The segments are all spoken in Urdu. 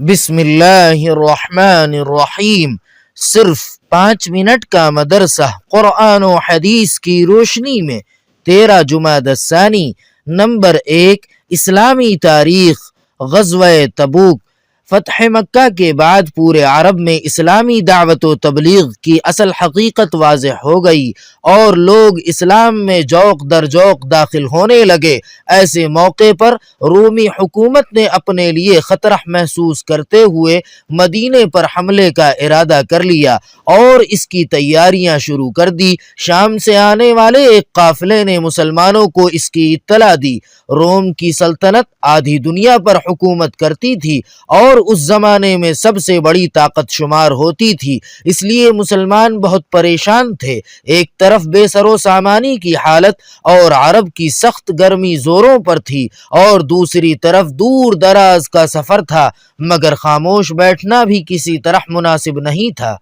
بسم اللہ الرحمن الرحیم۔ صرف 5 منٹ کا مدرسہ قرآن و حدیث کی روشنی میں 13 جمادی الثانی۔ نمبر 1، اسلامی تاریخ۔ غزوہ تبوک۔ فتح مکہ کے بعد پورے عرب میں اسلامی دعوت و تبلیغ کی اصل حقیقت واضح ہو گئی اور لوگ اسلام میں جوق در جوق داخل ہونے لگے۔ ایسے موقع پر رومی حکومت نے اپنے لیے خطرہ محسوس کرتے ہوئے مدینے پر حملے کا ارادہ کر لیا اور اس کی تیاریاں شروع کر دی۔ شام سے آنے والے ایک قافلے نے مسلمانوں کو اس کی اطلاع دی۔ روم کی سلطنت آدھی دنیا پر حکومت کرتی تھی اور اس زمانے میں سب سے بڑی طاقت شمار ہوتی تھی، اس لیے مسلمان بہت پریشان تھے۔ ایک طرف بے سر و سامانی کی حالت اور عرب کی سخت گرمی زوروں پر تھی اور دوسری طرف دور دراز کا سفر تھا، مگر خاموش بیٹھنا بھی کسی طرح مناسب نہیں تھا۔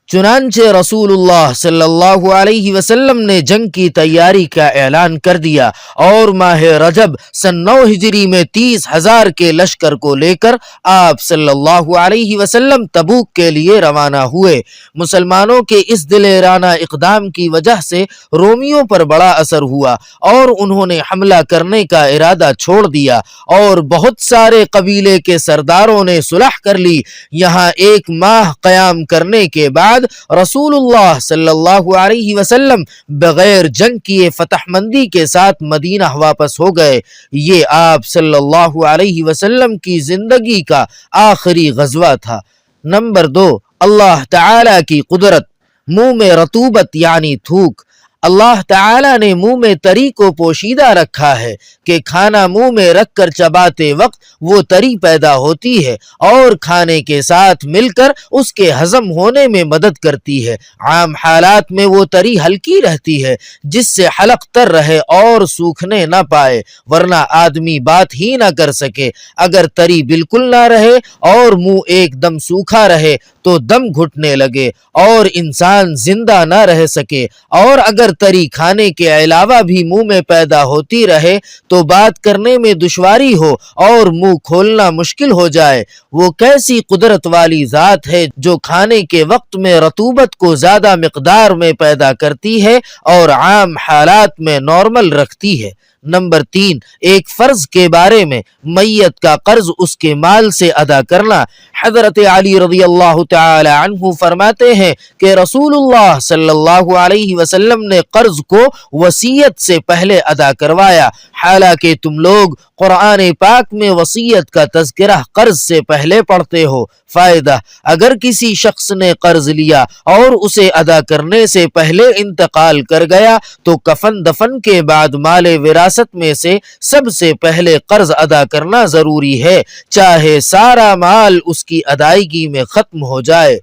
چنانچہ رسول اللہ صلی اللہ علیہ وسلم نے جنگ کی تیاری کا اعلان کر دیا اور ماہ رجب سن 9 ہجری میں 30,000 کے لشکر کو لے کر آپ صلی اللہ علیہ وسلم تبوک کے لیے روانہ ہوئے۔ مسلمانوں کے اس دلیرانہ اقدام کی وجہ سے رومیوں پر بڑا اثر ہوا اور انہوں نے حملہ کرنے کا ارادہ چھوڑ دیا اور بہت سارے قبیلے کے سرداروں نے صلح کر لی۔ یہاں 1 ماہ قیام کرنے کے بعد رسول اللہ صلی اللہ علیہ وسلم بغیر جنگ کیے فتح مندی کے ساتھ مدینہ واپس ہو گئے۔ یہ آپ صلی اللہ علیہ وسلم کی زندگی کا آخری غزوہ تھا۔ نمبر 2، اللہ تعالی کی قدرت۔ منہ میں رطوبت یعنی تھوک۔ اللہ تعالی نے منہ میں تری کو پوشیدہ رکھا ہے کہ کھانا منہ میں رکھ کر چباتے وقت وہ تری پیدا ہوتی ہے اور کھانے کے ساتھ مل کر اس کے ہضم ہونے میں مدد کرتی ہے۔ عام حالات میں وہ تری ہلکی رہتی ہے جس سے حلق تر رہے اور سوکھنے نہ پائے، ورنہ آدمی بات ہی نہ کر سکے۔ اگر تری بالکل نہ رہے اور منہ ایک دم سوکھا رہے تو دم گھٹنے لگے اور انسان زندہ نہ رہ سکے، اور اگر تری کھانے کے علاوہ بھی منہ میں پیدا ہوتی رہے تو بات کرنے میں دشواری ہو اور منہ کھولنا مشکل ہو جائے۔ وہ کیسی قدرت والی ذات ہے جو کھانے کے وقت میں رطوبت کو زیادہ مقدار میں پیدا کرتی ہے اور عام حالات میں نارمل رکھتی ہے۔ نمبر 3، ایک فرض کے بارے میں، میت کا قرض اس کے مال سے ادا کرنا۔ حضرت علی رضی اللہ تعالی عنہ فرماتے ہیں کہ رسول اللہ صلی اللہ علیہ وسلم نے قرض کو وصیت سے پہلے ادا کروایا، حالانکہ تم لوگ قرآن پاک میں وصیت کا تذکرہ قرض سے پہلے پڑھتے ہو۔ فائدہ: اگر کسی شخص نے قرض لیا اور اسے ادا کرنے سے پہلے انتقال کر گیا تو کفن دفن کے بعد مال وراثت میں سے سب سے پہلے قرض ادا کرنا ضروری ہے، چاہے سارا مال اس کی ادائیگی میں ختم ہو جائے۔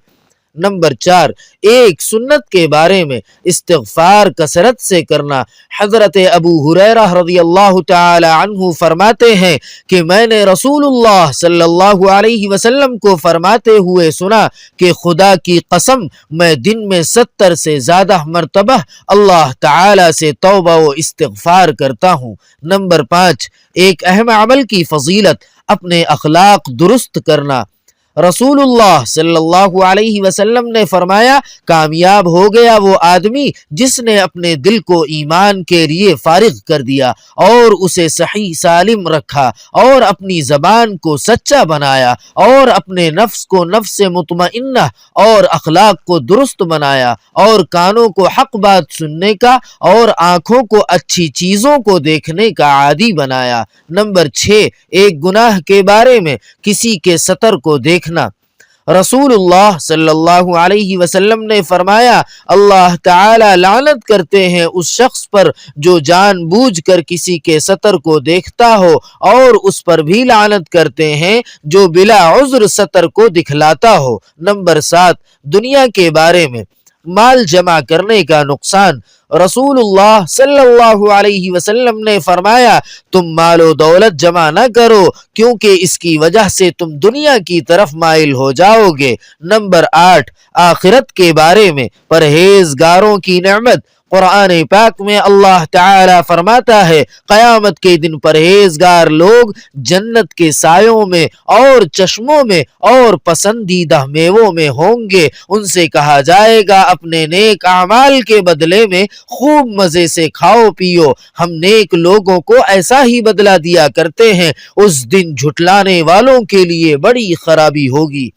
نمبر 4، ایک سنت کے بارے میں، استغفار کثرت سے کرنا۔ حضرت ابو ہریرہ رضی اللہ تعالی عنہ فرماتے ہیں کہ میں نے رسول اللہ صلی اللہ علیہ وسلم کو فرماتے ہوئے سنا کہ خدا کی قسم میں دن میں 70 سے زیادہ مرتبہ اللہ تعالی سے توبہ و استغفار کرتا ہوں۔ نمبر 5، ایک اہم عمل کی فضیلت، اپنے اخلاق درست کرنا۔ رسول اللہ صلی اللہ علیہ وسلم نے فرمایا، کامیاب ہو گیا وہ آدمی جس نے اپنے دل کو ایمان کے لیے فارغ کر دیا اور اسے صحیح سالم رکھا، اور اپنی زبان کو سچا بنایا، اور اپنے نفس کو نفس مطمئنہ اور اخلاق کو درست بنایا، اور کانوں کو حق بات سننے کا اور آنکھوں کو اچھی چیزوں کو دیکھنے کا عادی بنایا۔ نمبر 6، ایک گناہ کے بارے میں، کسی کے ستر کو دیکھنا۔ رسول اللہ صلی اللہ علیہ وسلم نے فرمایا، اللہ تعالی لعنت کرتے ہیں اس شخص پر جو جان بوجھ کر کسی کے ستر کو دیکھتا ہو، اور اس پر بھی لعنت کرتے ہیں جو بلا عذر ستر کو دکھلاتا ہو۔ نمبر 7، دنیا کے بارے میں، مال جمع کرنے کا نقصان۔ رسول اللہ صلی اللہ علیہ وسلم نے فرمایا، تم مال و دولت جمع نہ کرو کیونکہ اس کی وجہ سے تم دنیا کی طرف مائل ہو جاؤ گے۔ نمبر 8، آخرت کے بارے میں، پرہیزگاروں کی نعمت۔ قرآن پاک میں اللہ تعالی فرماتا ہے قیامت کے دن پرہیزگار لوگ جنت کے سایوں میں اور چشموں میں اور پسندیدہ میووں میں ہوں گے۔ ان سے کہا جائے گا اپنے نیک اعمال کے بدلے میں خوب مزے سے کھاؤ پیو، ہم نیک لوگوں کو ایسا ہی بدلہ دیا کرتے ہیں۔ اس دن جھٹلانے والوں کے لیے بڑی خرابی ہوگی۔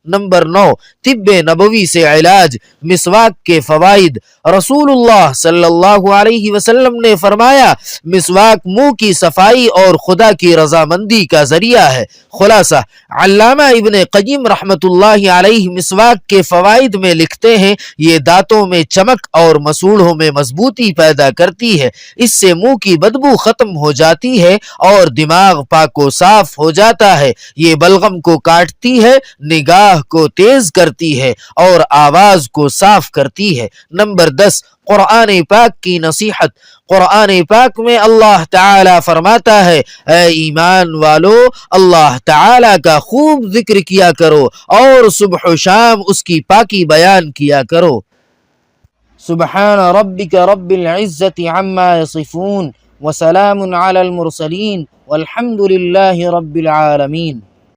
نمبر 9، طب نبوی سے علاج، مسواک کے فوائد۔ رسول اللہ صلی اللہ علیہ وسلم نے فرمایا مسواک منہ کی صفائی اور خدا کی رضامندی کا ذریعہ ہے۔ خلاصہ، علامہ ابن قیم رحمۃ اللہ علیہ مسواک کے فوائد میں لکھتے ہیں یہ دانتوں میں چمک اور مسوڑھوں میں مضبوطی پیدا کرتی ہے، اس سے منہ کی بدبو ختم ہو جاتی ہے اور دماغ پاک و صاف ہو جاتا ہے، یہ بلغم کو کاٹتی ہے، نگاہ کو تیز کرتی ہے اور آواز کو صاف کرتی ہے۔ نمبر 10، قرآن پاک کی نصیحت۔ قرآن پاک میں اللہ تعالی فرماتا ہے اے ایمان والو اللہ تعالی کا خوب ذکر کیا کرو اور صبح و شام اس کی پاکی بیان کیا کرو۔ سبحان ربک رب العزت عما یصفون وسلام علی المرسلین والحمد للہ رب العالمین۔